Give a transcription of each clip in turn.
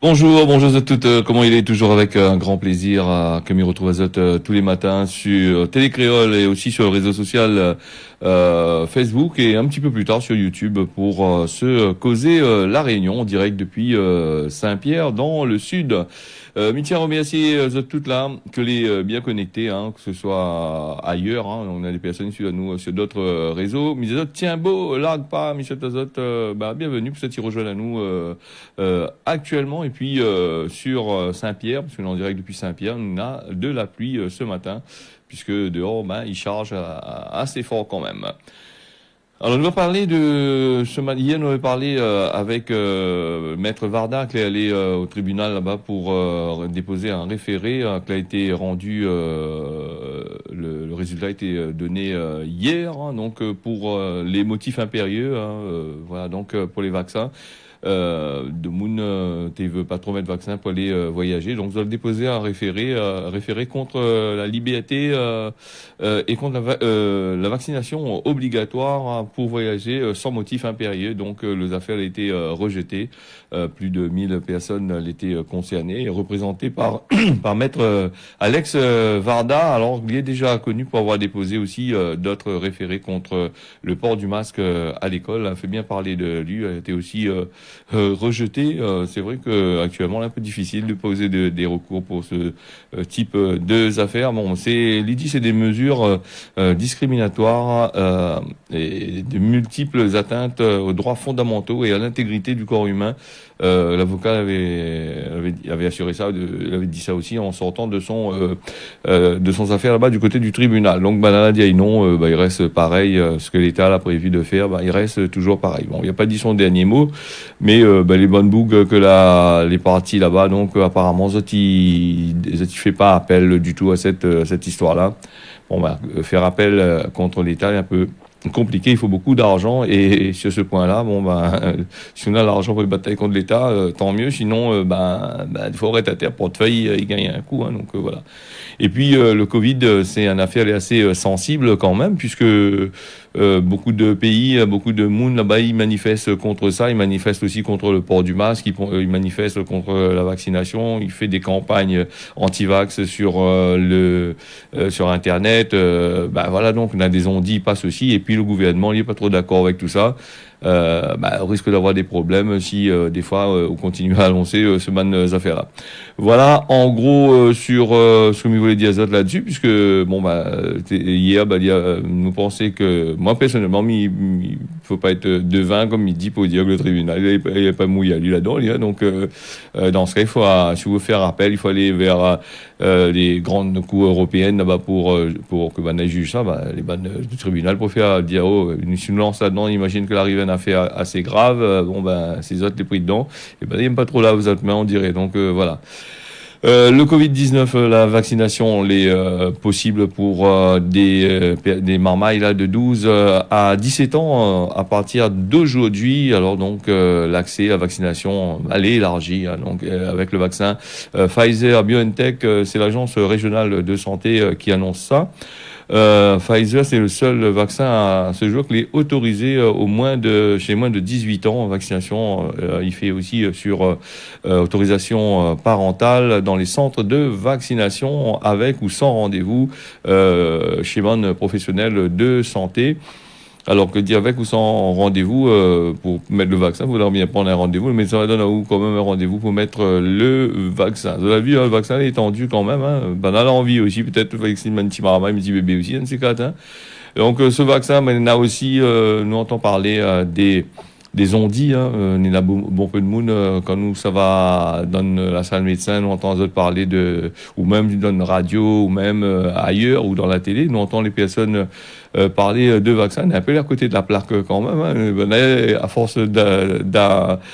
Bonjour à toutes. Comment il est toujours avec un grand plaisir que m'y retrouve à Zot tous les matins sur Télé Créole et aussi sur le réseau social Facebook et un petit peu plus tard sur YouTube pour se causer la Réunion en direct depuis Saint-Pierre dans le sud. M'y tiens à remercier Zot toutes là, que les bien connectés, que ce soit ailleurs. On a des personnes sur nous sur d'autres réseaux. Mais Zot, tiens beau, largue pas, Michel Tazot, bienvenue pour cette rejoindre à nous actuellement. Et puis sur Saint-Pierre, parce qu'on est en direct depuis Saint-Pierre, on a de la pluie ce matin, puisque dehors, il charge assez fort quand même. Alors, on va parler de ce matin. Hier, on avait parlé avec Maître Varda, qui est allé au tribunal là-bas pour déposer un référé qui a été rendu. Le résultat a été donné hier, donc pour les motifs impérieux. Voilà, donc pour les vaccins. De Moon, tu veux pas trop mettre vaccin pour aller voyager, donc vous allez déposer un référé contre la liberté et contre la vaccination obligatoire pour voyager sans motif impérieux. Donc les affaires ont été rejetées. Plus de 1000 personnes étaient concernées et représentées par par maître Alex Varda. Alors il est déjà connu pour avoir déposé aussi d'autres référés contre le port du masque à l'école. On fait bien parler de lui. Il a été aussi rejeté. C'est vrai que actuellement, c'est un peu difficile de poser des recours pour ce type d'affaires. Bon, l'idée, c'est des mesures discriminatoires et de multiples atteintes aux droits fondamentaux et à l'intégrité du corps humain. L'avocat avait assuré ça, il avait dit ça aussi en sortant de son affaire là-bas du côté du tribunal. Donc, là, dit non, il reste pareil. Ce que l'État a prévu de faire, il reste toujours pareil. Bon, il n'a pas dit son dernier mot, mais les bonnes bougs que les parties là-bas, donc apparemment, il fait pas appel du tout à cette histoire-là. Bon, faire appel contre l'État est un peu compliqué, il faut beaucoup d'argent et sur ce point-là, si on a l'argent pour les batailler contre l'État, tant mieux. Sinon, il faut arrêter à terre portefeuille, il gagne un coup. Donc voilà. Et puis le Covid, c'est une affaire assez sensible quand même, puisque beaucoup de pays, beaucoup de monde là-bas, ils manifestent contre ça. Ils manifestent aussi contre le port du masque. Ils manifestent contre la vaccination. Ils font des campagnes anti-vax sur sur Internet. Voilà, donc on a des on-dit, pas ceci. Et puis le gouvernement, il n'est pas trop d'accord avec tout ça. On risque d'avoir des problèmes si des fois on continue à annoncer ce man affaires-là. Voilà en gros sur ce que je voulais dire là-dessus, puisque hier nous pensons que moi personnellement il faut pas être devin comme il dit pour dire que le tribunal il est pas mouillé lui là-dedans. Donc dans ce cas il faut si vous voulez faire appel, il faut aller vers les grandes cours européennes là-bas pour que les juges ça, les bannes du tribunal pour faire dire si nous lance là-dedans, imagine que l'arrivée d'une affaire assez grave, ces autres les pris dedans, et ils n'aiment pas trop là vous autres, mais on dirait. Donc voilà. Le Covid-19, la vaccination est possible pour des marmailles là de 12 à 17 ans à partir d'aujourd'hui. Alors donc l'accès à la vaccination elle est élargi donc avec le vaccin Pfizer-BioNTech, c'est l'agence régionale de santé qui annonce ça. Pfizer, c'est le seul vaccin à ce jour qui est autorisé chez moins de 18 ans en vaccination. Il fait aussi sur autorisation parentale dans les centres de vaccination avec ou sans rendez-vous chez un professionnel de santé. Alors que dire avec ou sans rendez-vous pour mettre le vaccin, il faudra bien prendre un rendez-vous. Le médecin donne à vous quand même un rendez-vous pour mettre le vaccin. Vous avez vu, le vaccin est étendu quand même. On a l'envie aussi, peut-être vacciner un petit marama, un petit bébé aussi, un de ces quatre. Donc ce vaccin, on a aussi, nous entend parler des ondits, on est là bon peu de monde quand nous ça va dans la salle médecin, nous entend d'autres parler ou même dans la radio ou même ailleurs ou dans la télé, nous entend les personnes parler de vaccins, on est un peu à côté de la plaque quand même. À force d'entendre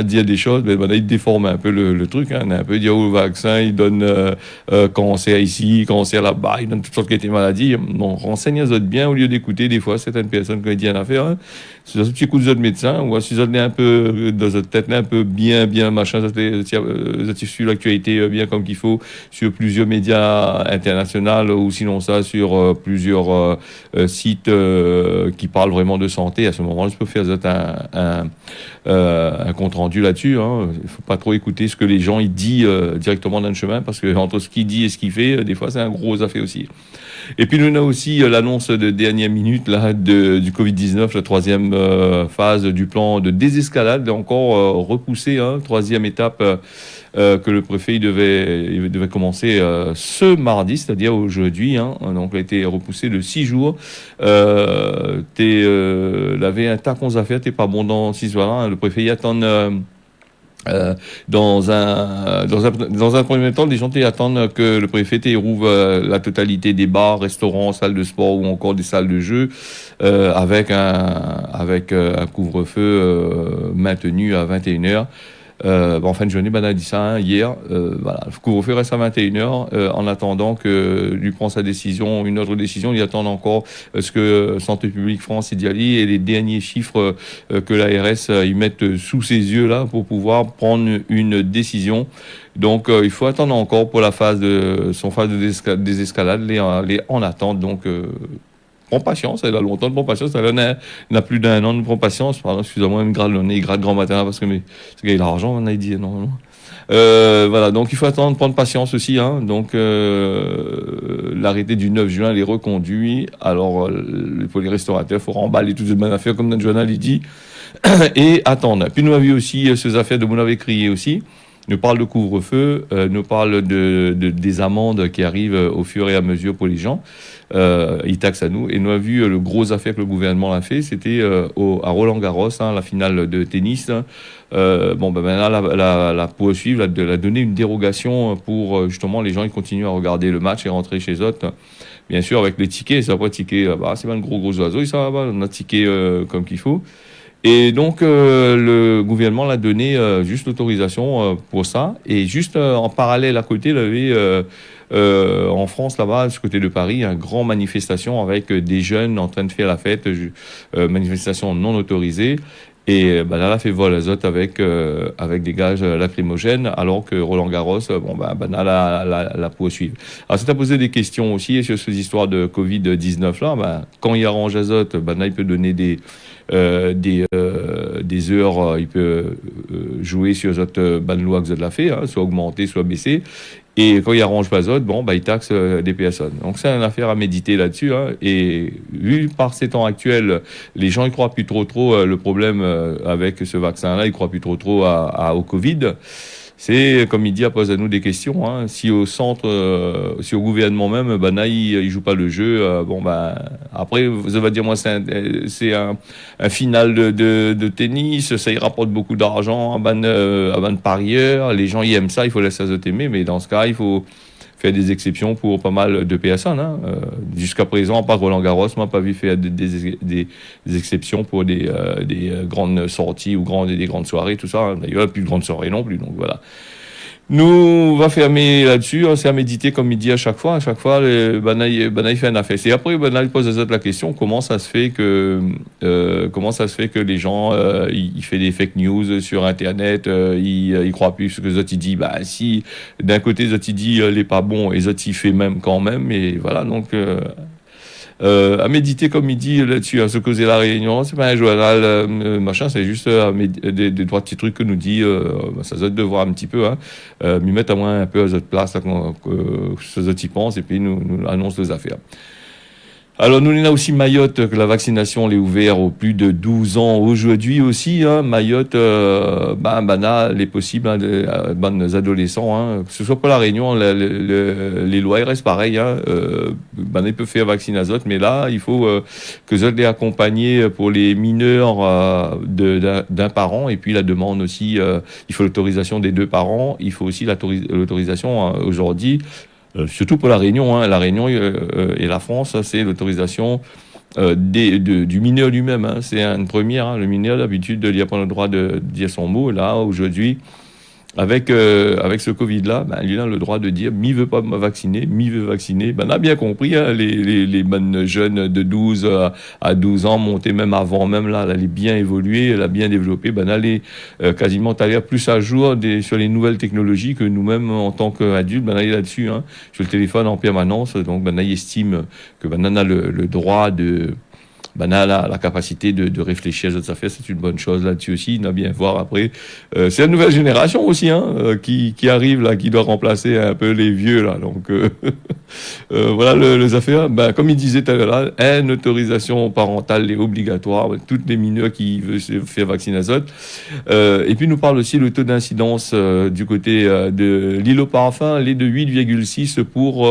dire des choses, il déforme un peu le truc. On a un peu dit le vaccin, il donne cancer ici, cancer là-bas, il donne toutes sortes de maladies. On renseigne les autres bien au lieu d'écouter des fois certaines personnes qui disent une affaire. Si vous avez un petit coup de médecin, ou si vous avez un peu, dans votre tête, là, un peu bien, machin, vous avez suivi l'actualité bien comme qu'il faut, sur plusieurs médias internationaux, ou sinon ça, sur plusieurs sites qui parlent vraiment de santé, à ce moment-là, je peux faire un compte rendu là-dessus. Hein. Il faut pas trop écouter ce que les gens ils disent directement dans le chemin, parce que entre ce qu'il dit et ce qu'il fait, des fois c'est un gros affaire aussi. Et puis nous on a aussi l'annonce de dernière minute là du Covid-19, la troisième phase du plan de désescalade, encore repoussée, hein, troisième étape que le préfet il devait commencer ce mardi, c'est-à-dire aujourd'hui. Hein, donc il a été repoussé de 6 jours. L'avait un tas qu'on a fait, t'es pas bon dans 6 jours. Hein, le préfet y attend. Dans un premier temps, les gens attendent que le préfet rouvre la totalité des bars, restaurants, salles de sport ou encore des salles de jeu avec un couvre-feu maintenu à 21h. En fin de journée, on a dit ça hier. Voilà, le couvre-feu reste à 21h en attendant que lui prenne sa décision, une autre décision. Il attend encore ce que Santé publique France dit et les derniers chiffres que l'ARS ils mettent sous ses yeux là pour pouvoir prendre une décision. Donc il faut attendre encore pour phase de désescalade, les en attente. Donc prends patience, elle a longtemps de prendre patience, elle a plus d'un an de prendre patience. Pardon, excusez-moi, même grade grand matin parce que ce gars il a l'argent, on a dit non. Voilà, donc il faut attendre, prendre patience aussi. Hein. Donc l'arrêté du 9 juin est reconduit. Alors pour les restaurateurs, il faut remballer toutes les bonnes affaires comme notre journal il dit et attendre. Puis nous avions aussi ces affaires de vous l'avez crié aussi. Nous parle de couvre-feu, nous parle des amendes qui arrivent au fur et à mesure pour les gens. Ils taxent à nous. Et nous avons vu le gros affaire que le gouvernement a fait, c'était à Roland-Garros, hein, la finale de tennis. Hein. Maintenant, la poursuivre, la donner une dérogation pour justement les gens qui continuent à regarder le match et rentrer chez eux. Bien sûr, avec les tickets, ça va pas ticket, c'est pas un gros oiseau, ça va, on a ticket comme qu'il faut. Et donc, le gouvernement l'a donné juste l'autorisation pour ça. Et juste en parallèle à côté, il y avait en France, là-bas, du côté de Paris, une grande manifestation avec des jeunes en train de faire la fête, manifestation non autorisée. Et là, elle a fait vol azote avec des gaz lacrymogènes, alors que Roland Garros, la poursuivre. Alors, si tu as posé des questions aussi sur ces histoires de Covid-19 là, quand il arrange azote, là, il peut donner des heures, il peut jouer sur cette bonne loi que vous avez fait, hein, soit augmenter, soit baisser. Et quand il arrange pas autres, il taxe des personnes. Donc c'est une affaire à méditer là-dessus. Hein. Et vu par ces temps actuels, les gens ils croient plus trop le problème avec ce vaccin-là, ils croient plus trop au Covid. C'est, comme il dit, à poser à nous des questions. Hein. Si au centre, si au gouvernement même, il joue pas le jeu, après, vous allez dire, moi, c'est un final de tennis, ça y rapporte beaucoup d'argent à ban parieurs, les gens, ils aiment ça, il faut laisser ça aimer, mais dans ce cas, il faut faire des exceptions pour pas mal de personnes. Hein. Jusqu'à présent, à part Roland-Garros, moi, pas vu faire des exceptions pour des grandes sorties ou des grandes soirées, tout ça. Hein. D'ailleurs, il n'y a plus de grandes soirées non plus, donc voilà. Nous, on va fermer là-dessus, c'est à méditer comme il dit à chaque fois. À chaque fois, Banaï fait un affaire. Et après, Banaï pose la question, comment ça se fait que les gens, ils font des fake news sur Internet, ils croient plus ce que Zoti dit. Si, d'un côté, Zoti dit, il n'est pas bon, et Zoti fait même quand même, et voilà, donc, à méditer comme il dit là-dessus, à se causer la réunion, c'est pas un journal machin, c'est juste des trois petits trucs que nous dit, ça doit de voir un petit peu, hein, m'y mettre à moins un peu à notre place, là, que ce autres y pensent, et puis nous annonce les affaires. Alors, nous, on a aussi Mayotte, que la vaccination est ouverte aux plus de 12 ans aujourd'hui aussi. Hein. Mayotte, les possibles, hein, des adolescents, hein, que ce soit pour la Réunion, les lois ils restent pareilles. Hein. Ils peuvent faire vacciner les autres, mais là, il faut que les autres les accompagnent pour les mineurs d'un parent. Et puis, la demande aussi, il faut l'autorisation des deux parents. Il faut aussi l'autorisation aujourd'hui. Surtout pour la Réunion, hein. La Réunion et la France, c'est l'autorisation du mineur lui-même. Hein. C'est une première. Hein. Le mineur, d'habitude, il n'a pas le droit de dire son mot. Là, aujourd'hui, avec ce Covid-là, ben, il a le droit de dire, mi veut pas me vacciner, mi veut vacciner. Ben, on a bien compris, hein, les bonnes jeunes de 12 à 12 ans, montées même avant, même là, elle est bien évoluée, elle a bien développé, ben, elle est quasiment à l'air plus à jour sur les nouvelles technologies que nous-mêmes, en tant qu'adultes, ben, elle est là-dessus, hein, sur le téléphone en permanence. Donc, ben, elle estime que ben, on a le droit de ben, on a la capacité de réfléchir à cette affaire, c'est une bonne chose là-dessus aussi. On a bien voir après. C'est la nouvelle génération aussi, hein, qui arrive là, qui doit remplacer un peu les vieux là. Donc voilà les affaires. Ben, comme il disait tout à l'heure, une autorisation parentale est obligatoire. Toutes les mineurs qui veulent se faire vacciner azote. Et puis nous parle aussi le taux d'incidence du côté de l'île au Parfum, il est de 8,6 pour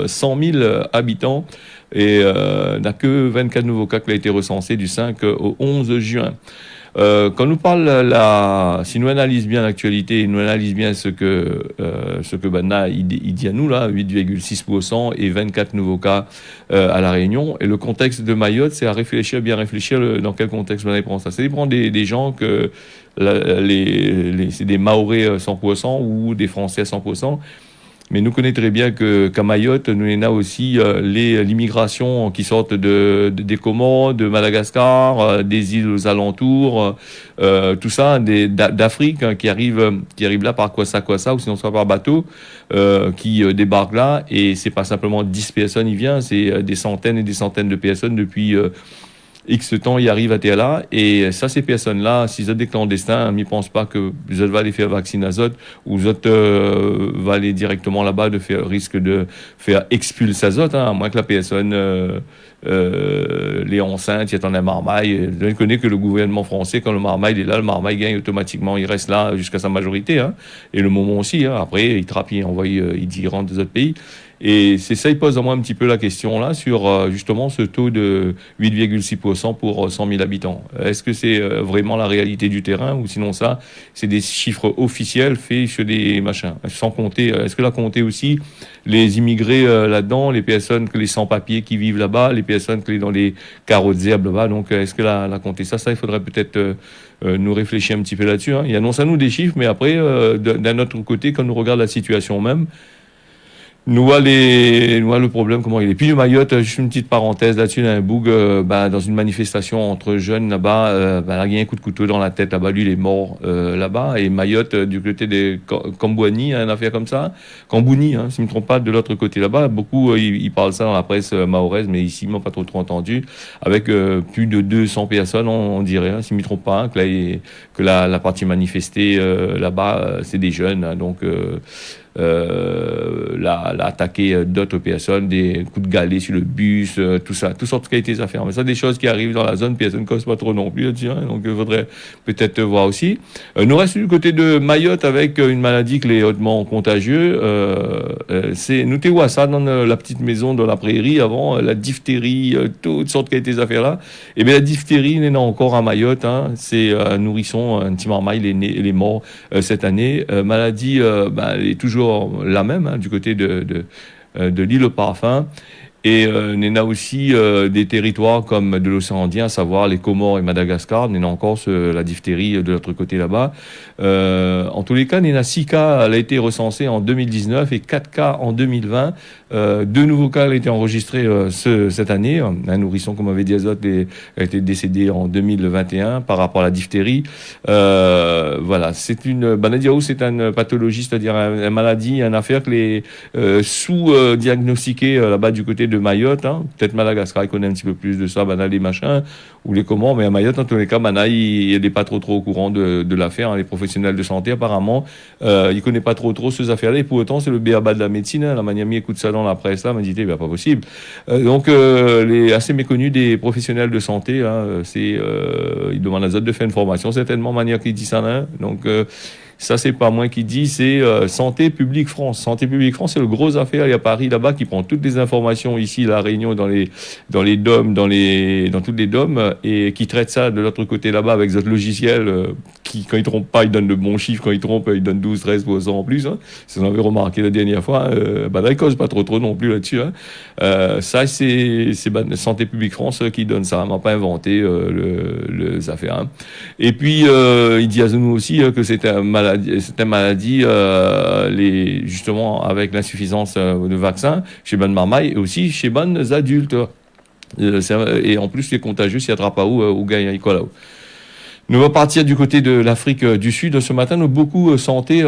100 000 habitants. Et n'a que 24 nouveaux cas qui ont été recensés du 5 au 11 juin. Quand nous parle si nous analysons bien l'actualité, nous analysons bien ce que Bana il dit à nous là, 8,6% et 24 nouveaux cas à la Réunion. Et le contexte de Mayotte, c'est à réfléchir, bien réfléchir dans quel contexte Bana prend ça. Ça dépend des gens que c'est des Mahorais 100% ou des Français 100%. Mais nous connaissons très bien qu'à Mayotte, nous avons aussi l'immigration qui sortent des Comores, de Madagascar, des îles aux alentours, tout ça, d'Afrique, hein, qui arrivent là par Kwassa, ou sinon soit par bateau, qui débarquent là. Et c'est pas simplement 10 personnes, il vient, c'est des centaines et des centaines de personnes depuis X temps, ils arrivent à là. Et ça, ces personnes-là, s'ils ont des clandestins, ils ne pensent pas que vous allez aller faire vacciner azote ou vous va aller directement là-bas risque de faire expulser azote, hein, à moins que la personne les enceintes, il y a un marmaille. Je ne connais que le gouvernement français, quand le marmaille est là, le marmaille gagne automatiquement, il reste là jusqu'à sa majorité. Hein, et le moment aussi, hein, après, il trappe, il envoie, il rentre des autres pays. Et c'est ça, il pose à moi un petit peu la question là sur justement ce taux de 8,6% pour 100 000 habitants. Est-ce que c'est vraiment la réalité du terrain ou sinon ça, c'est des chiffres officiels faits sur des machins? Sans compter, est-ce que là compter aussi les immigrés là-dedans, les personnes que les sans-papiers qui vivent là-bas, les personnes qui sont dans les carreaux de zèbre là-bas? Donc est-ce que là compter ça, il faudrait peut-être nous réfléchir un petit peu là-dessus. Hein. Il annonce à nous des chiffres, mais après, d'un autre côté, quand nous regarde la situation même, nous voit le problème, comment il est. Puis le Mayotte, juste une petite parenthèse là-dessus, un boug, dans une manifestation entre jeunes là-bas, il a eu un coup de couteau dans la tête là-bas, lui il est mort là-bas, et Mayotte, du côté des Kambouani, une affaire comme ça, Kambouni, hein, si je ne me trompe pas, de l'autre côté là-bas, beaucoup, ils parlent ça dans la presse mahoraise, mais ici, ils m'ont pas trop entendu, avec plus de 200 personnes, on dirait, hein, si je ne me trompe pas, hein, que la partie manifestée là-bas, c'est des jeunes, hein, donc l'a attaqué d'autres personnes, des coups de galet sur le bus, tout ça, toutes sortes de qualités à faire. Mais ça, des choses qui arrivent dans la zone, personne ne cause pas trop non plus là-dessus, hein, donc il faudrait peut-être voir aussi. Nous restons du côté de Mayotte avec une maladie qui est hautement contagieuse. Nous t'es ça dans la petite maison de la prairie avant, la diphtérie, toutes sortes de qualités à faire là. Et bien la diphtérie, il est encore à Mayotte, hein, c'est un nourrisson, un petit marmaille, il est mort cette année. Maladie, elle est toujours la même, hein, du côté de l'île au Parfum. Et on a aussi des territoires comme de l'océan Indien, à savoir les Comores et Madagascar. On a encore la diphtérie de l'autre côté là-bas. En tous les cas, on a 6 cas, elle a été recensée en 2019 et 4 cas en 2020. 2 nouveaux cas ont été enregistrés cette année. Un nourrisson, comme avait dit Azote, a été décédé en 2021 par rapport à la diphtérie. Voilà, c'est une Banadiaou, c'est une pathologie, c'est-à-dire une maladie, une affaire que les sous-diagnostiqués là-bas du côté de Mayotte, hein. Peut-être Madagascar, il connaît un petit peu plus de ça, les machins, ou les Comores, mais à Mayotte, en tous les cas, il n'est pas trop au courant de l'affaire, hein. Les professionnels de santé, apparemment, il connaît pas trop ces affaires-là, et pour autant, c'est le béaba de la médecine, hein. La Maniami écoute ça dans la presse, là, m'a dit, pas possible. Donc, les assez méconnus des professionnels de santé, hein, ils demandent à Azote de faire une formation, certainement, manière qu'il dit ça, hein. Donc, ça, c'est pas moi qui dis, c'est Santé publique France. Santé publique France, c'est le gros affaire. Il y a Paris là-bas qui prend toutes les informations ici, la Réunion, dans les DOM, dans toutes les DOM, et qui traite ça de l'autre côté là-bas avec d'autres logiciels qui, quand ils trompent pas, ils donnent de bons chiffres. Quand ils trompent, ils donnent 12-13% en plus. Hein. Si vous en avez remarqué la dernière fois, là, ils causent pas trop non plus là-dessus. Hein. Ça, c'est Santé publique France qui donne ça. On m'a pas inventé les affaires. Hein. Et puis, il dit à nous aussi que c'est un mal justement avec l'insuffisance de vaccins chez bonne marmaille et aussi chez bonnes adultes. Et en plus, les contagieux s'y attrapent pas où gagne Nicolas. Nous allons partir du côté de l'Afrique du Sud. Ce matin, nous beaucoup santé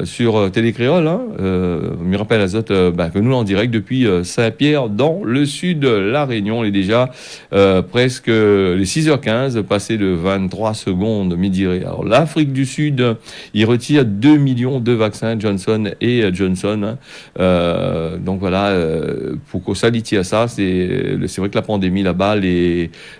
sur Télécréole. Hein. Me rappelle Azote que nous en direct depuis Saint-Pierre dans le sud de la Réunion. On est déjà presque les 6h15, passé de 23 secondes midi. Alors l'Afrique du Sud, il retire 2 millions de vaccins Johnson et Johnson. Hein. Donc voilà, pour qu'on s'alitie à ça, c'est vrai que la pandémie là-bas, là,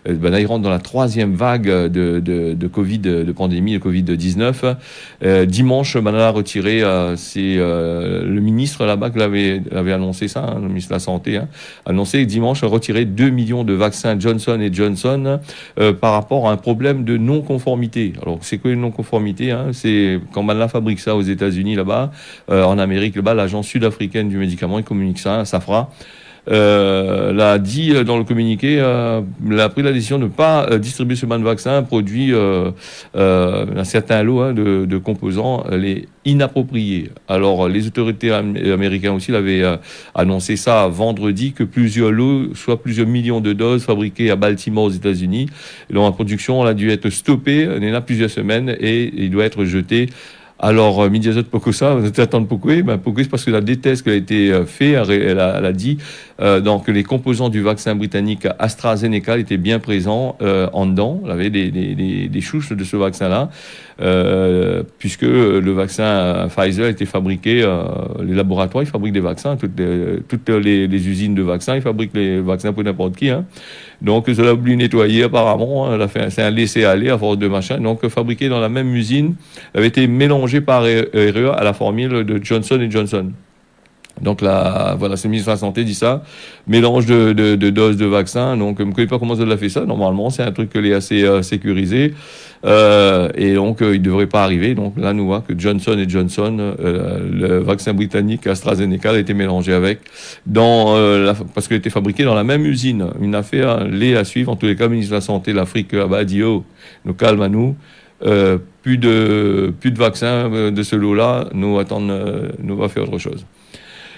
ils rentrent dans la 3e vague de Covid, de pandémie de Covid-19. Dimanche, Manala a retiré, c'est le ministre là-bas qui avait annoncé ça, hein, le ministre de la Santé, hein, a annoncé dimanche retirer 2 millions de vaccins Johnson et Johnson par rapport à un problème de non-conformité. Alors, c'est quoi une non-conformité, hein? C'est quand Manala fabrique ça aux États-Unis là-bas, en Amérique là-bas, l'agence sud-africaine du médicament, il communique ça, SAFRA. L'a dit dans le communiqué, a pris la décision de ne pas distribuer ce ban de vaccin produit un certain lot de composants les inappropriés. Alors les autorités américaines aussi l'avaient annoncé ça vendredi, que plusieurs lots, soit plusieurs millions de doses fabriquées à Baltimore aux États-Unis, dont la production a dû être stoppée il y en a plusieurs semaines et il doit être jeté. Alors, Midiazot Pokosa, vous attendez pourquoi? Pourquoi? C'est parce que la déteste qui a été fait, elle a dit donc les composants du vaccin britannique AstraZeneca étaient bien présents en dedans. Il y avait des chouches de ce vaccin-là, puisque le vaccin Pfizer a été fabriqué, les laboratoires, ils fabriquent des vaccins, toutes les usines de vaccins, ils fabriquent les vaccins pour n'importe qui. Hein. Donc, ça l'a oublié nettoyer apparemment. Hein, c'est un laisser-aller à force de machin. Donc, fabriqué dans la même usine, avait été mélangé par erreur à la formule de Johnson & Johnson. Donc là, voilà, c'est le ministre de la Santé dit ça. Mélange de doses de vaccins. Donc, je ne connais pas comment ça l'a fait ça. Normalement, c'est un truc qui est assez sécurisé. Et donc, il ne devrait pas arriver. Donc là, nous voit que Johnson & Johnson, le vaccin britannique AstraZeneca a été mélangé avec, parce qu'il a été fabriqué dans la même usine. Une affaire à suivre. En tous les cas, le ministre de la Santé, l'Afrique, a dit, oh, nous calme à nous. Plus de vaccins de ce lot-là. Nous va faire autre chose.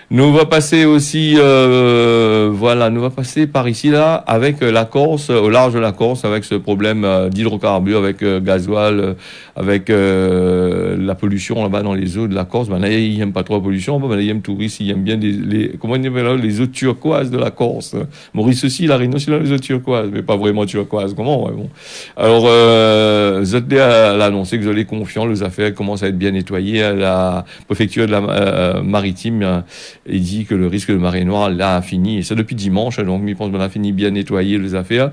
Nous va passer aussi, nous va passer par ici là avec la Corse, au large de la Corse, avec ce problème d'hydrocarbures, avec gasoil, avec la pollution là-bas dans les eaux de la Corse. Là, ils n'aiment pas trop la pollution, là, ils aiment touristes, ils aiment bien comment ils aiment les eaux turquoises de la Corse. Maurice aussi, la Réunion, c'est là les eaux turquoises, mais pas vraiment turquoises. Comment? Ouais, bon. Alors, Zotley a annoncé que Zotley confiant, les affaires commencent à être bien nettoyées à la préfecture de la maritime. Il dit que le risque de marée noire là a fini, et ça depuis dimanche, donc il pense qu'on a fini bien nettoyer les affaires.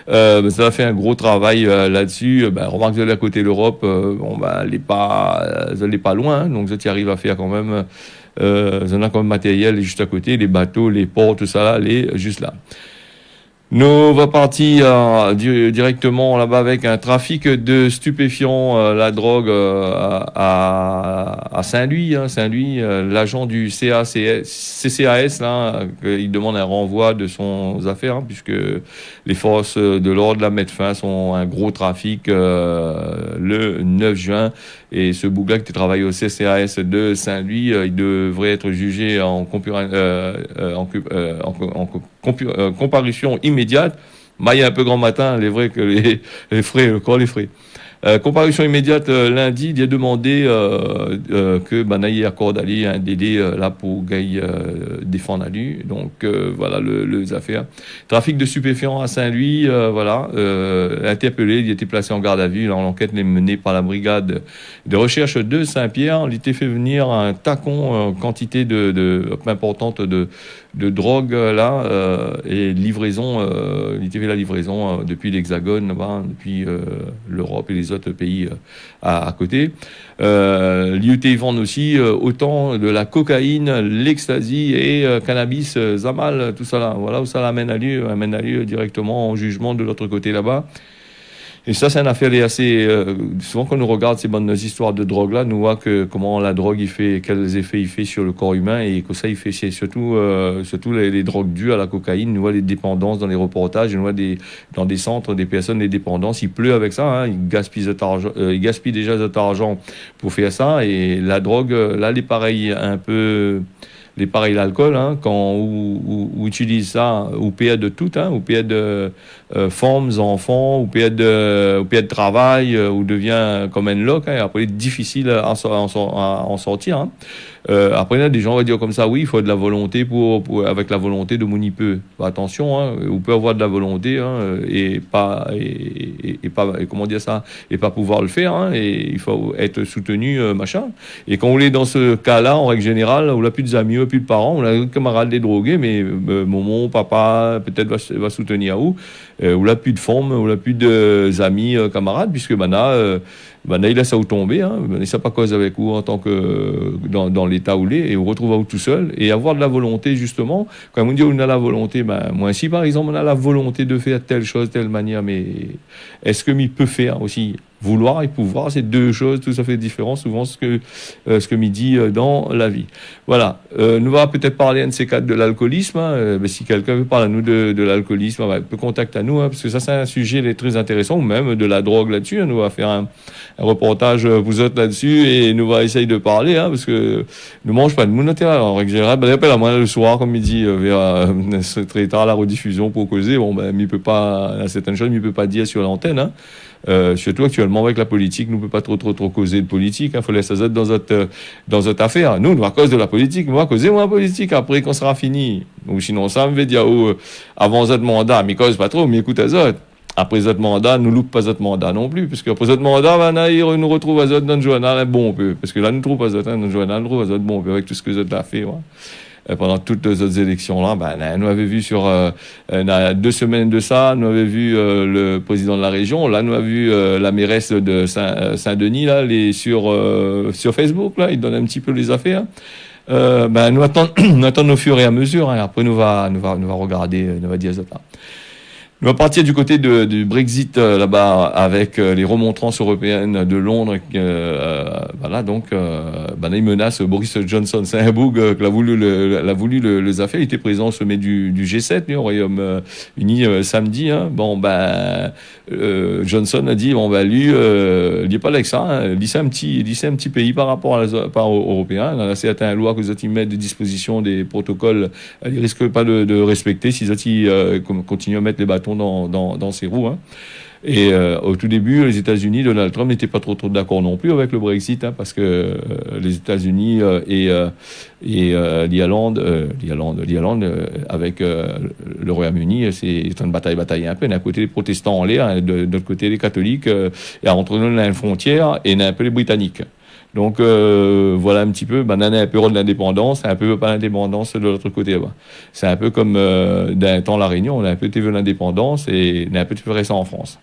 Ça a fait un gros travail là-dessus. Remarque de à côté de l'Europe, elle n'est pas loin, hein, donc ça y arrive à faire quand même. Ça a quand même matériel juste à côté, les bateaux, les ports, tout ça là, juste là. Nous va partir directement là-bas avec un trafic de stupéfiants, la drogue à Saint-Louis. Hein, Saint-Louis, l'agent du CCAS, là, il demande un renvoi de son affaire, hein, puisque les forces de l'ordre la mettent fin à un gros trafic le 9 juin. Et ce bouc-là qui travaille au CCAS de Saint-Louis, il devrait être jugé en comparution immédiate. Il y a un peu grand matin, il est vrai que les frais, les frais. Comparution immédiate lundi, il a demandé que Banaï accorde Ali un délai là pour Gaï défendre Ali. Donc voilà les affaires. Trafic de stupéfiants à Saint-Louis, interpellé, il a été placé en garde à vue. L'enquête est menée par la brigade de recherche de Saint-Pierre. Il a été fait venir un tacon, quantité importante de drogue là et livraison. Il était fait la livraison depuis l'Hexagone, là-bas, depuis l'Europe et les autres pays à côté. L'IUT vendent aussi autant de la cocaïne, l'ecstasy et cannabis, Zamal, tout ça là. Voilà où ça amène à lieu directement en jugement de l'autre côté là-bas. Et ça, c'est une affaire assez... souvent, quand on regarde ces bonnes histoires de drogue-là, nous voit que comment la drogue, il fait, quels effets il fait sur le corps humain, et que ça, il fait c'est surtout les drogues dues à la cocaïne. Nous voit les dépendances dans les reportages, nous voit dans des centres, des personnes, les dépendances. Il pleut avec ça, hein, il gaspille cet argent, il gaspille déjà cet argent pour faire ça. Et la drogue, là, les pareils un peu... Les pareils l'alcool, hein, quand ou utilise ça, ou perd de tout, hein, ou perd de femmes, enfants, ou perd de travail, ou devient comme un loc, hein, et après difficile à en sortir. Hein. Après, là, des gens vont dire comme ça, oui, il faut de la volonté avec la volonté de moniper. Bah, attention, hein, on peut avoir de la volonté, hein, et pas comment dire ça, et pas pouvoir le faire, hein, et il faut être soutenu, machin. Et quand on est dans ce cas-là, en règle générale, on n'a plus de amis, plus de parents, on a un camarade des drogués, mais maman, papa, peut-être va soutenir où, on n'a plus de forme, on n'a plus d'amis, camarades, puisque maintenant, il laisse ça où tomber, hein, il sait pas cause avec vous en tant que dans l'état où il est, et on retrouve où tout seul, et avoir de la volonté, justement, quand on dit on a la volonté, moi si par exemple on a la volonté de faire telle chose, telle manière, mais est-ce que m'y peut faire aussi? Vouloir et pouvoir, c'est deux choses tout à fait différentes, souvent ce que m'y dit dans la vie. Voilà. Nous va peut-être parler un de ces quatre de l'alcoolisme. Hein. Si quelqu'un veut parler à nous de l'alcoolisme, peut contacter à nous, hein, parce que ça c'est un sujet très intéressant, ou même de la drogue là-dessus. Hein. Nous va faire un reportage vous autres là-dessus, et nous va essayer de parler, hein, parce que nous mange pas de monothérapie en règle générale. Appelle à moi le soir, comme il dit, vers très tard la rediffusion pour causer. Bon, il peut pas, à certaines choses, il peut pas dire sur l'antenne. Hein. Surtout actuellement avec la politique, nous ne pouvons pas trop causer de politique. Il faut laisser ça dans notre affaire. Nous, à cause de la politique, nous va causer moins politique après qu'on sera fini. Ou sinon, ça me veut dire, avant notre mandat, mais cause pas trop, mais écoute à ça. Après notre mandat, nous loupe pas notre mandat non plus, parce qu'après notre mandat, nous retrouve à notre journal un bon peu. Parce que là, nous trouve pas notre journal, nous trouve à notre bon peu avec tout ce que vous avez fait. Ouais. Pendant toutes les autres élections-là, nous avait vu sur 2 semaines de ça, nous avait vu le président de la région, là nous avons vu la mairesse de Saint-Denis là, sur Facebook là, il donne un petit peu les affaires. Nous attendons au fur et à mesure. Hein, après nous va regarder, nous va dire ça. On va partir du côté du Brexit là-bas avec les remontrances européennes de Londres. Donc, ils menacent Boris Johnson. C'est un bug que l'a voulu les affaires. Il était présent au sommet du G7 au Royaume-Uni samedi. Hein. Johnson a dit lui, il n'est pas là que ça. Hein. Lui, c'est un petit pays par rapport aux Européens. Il y a certaines lois que les autres mettent des dispositions, des protocoles. Ils risquent pas de respecter si les autres continuent à mettre les bâtons dans ses roues. Hein. Et au tout début, les États-Unis, Donald Trump n'était pas trop d'accord non plus avec le Brexit, hein, parce que les États-Unis et l'Irlande avec le Royaume-Uni, c'est une bataille un peu. D'un côté les protestants en l'air, de l'autre côté les catholiques, et entre nous on a une frontière et on a un peu les Britanniques. Donc voilà un petit peu, on a un peu de l'indépendance, un peu pas l'indépendance de l'autre côté. C'est un peu comme d'un temps la Réunion, on a un peu TV l'indépendance et on a un peu fait ça en France.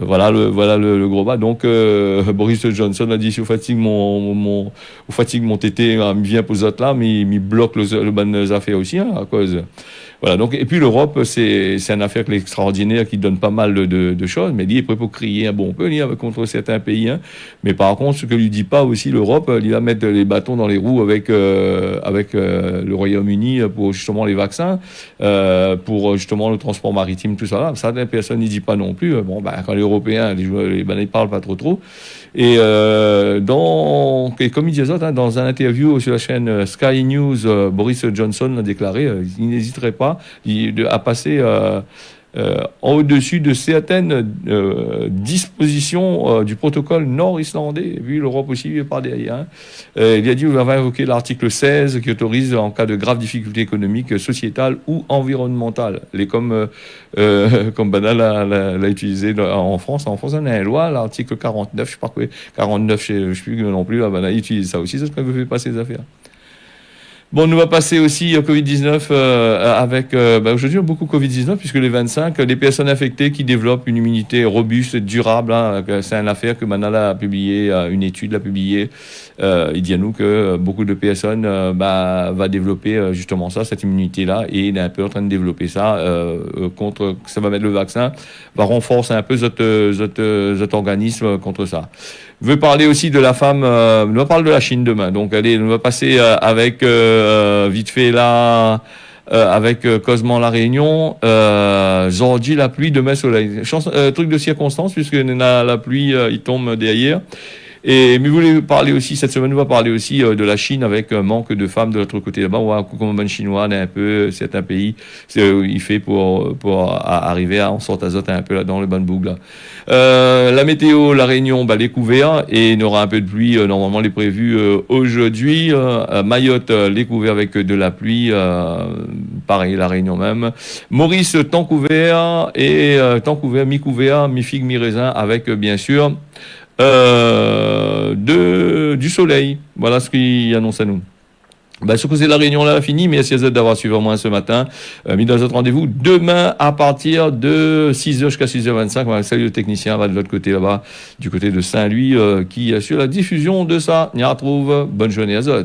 Voilà le gros bas. Donc Boris Johnson a dit si vous fatigue mon tété, il vient pour autres là, mais il bloque le bonnes affaires aussi, hein, à cause. Voilà, donc, et puis l'Europe, c'est une affaire extraordinaire qui donne pas mal de choses, mais il est prêt pour crier un bon peu, contre certains pays. Hein. Mais par contre, ce que lui dit pas aussi l'Europe, il va mettre les bâtons dans les roues avec le Royaume-Uni pour justement les vaccins, pour justement le transport maritime, tout ça là. Ça, personne n'y dit pas non plus. Quand les Européens, ils parlent pas trop. Et comme il disait ça, dans un interview sur la chaîne Sky News, Boris Johnson a déclaré il n'hésiterait pas à passer au-dessus de certaines dispositions du protocole nord-islandais, vu l'Europe aussi par derrière. Hein. Il a dit on va invoquer l'article 16 qui autorise en cas de graves difficultés économiques, sociétales ou environnementales. Comme Banal l'a utilisé en France. En France, on a une loi, l'article 49, je sais pas quoi, 49, je sais plus non plus, Banal utilise ça aussi, c'est ce qu'on veut passer les affaires. Bon, nous va passer aussi au Covid-19 avec aujourd'hui beaucoup Covid-19 puisque les 25, les personnes infectées qui développent une immunité robuste, durable. Hein, c'est une affaire que Manal a publié, une étude l'a publiée il dit à nous que beaucoup de personnes va développer justement ça, cette immunité-là, et il est un peu en train de développer ça contre, ça va mettre le vaccin, va renforcer un peu cet organisme contre ça. Je veux parler aussi de la femme, on va parler de la Chine demain, donc allez, on va passer avec vite fait là, avec Cosman La Réunion, Zordi la pluie, demain soleil. Truc de circonstance, puisque la pluie, il tombe derrière. Mais vous voulez parler aussi, cette semaine, on va parler aussi de la Chine avec un manque de femmes de l'autre côté là-bas. On va comme chinois, un peu certains pays, il fait pour arriver à en sorte azote un peu là dans le ban boucle là. La météo, la Réunion, les couverts, et il y aura un peu de pluie, normalement les prévus aujourd'hui. Mayotte, les couverts avec de la pluie, pareil, la Réunion même. Maurice, temps couvert, et temps couvert, mi-couvert, mi-figue, mi-raisin, avec bien sûr du soleil. Voilà ce qu'il annonce à nous. Ce que c'est la réunion là fini. Merci à vous d'avoir suivi moi ce matin. Mis dans notre rendez-vous demain à partir de 6h jusqu'à 6h25. Salut le technicien de l'autre côté là-bas, du côté de Saint-Louis, qui assure la diffusion de ça. On y retrouve. Bonne journée à Zot.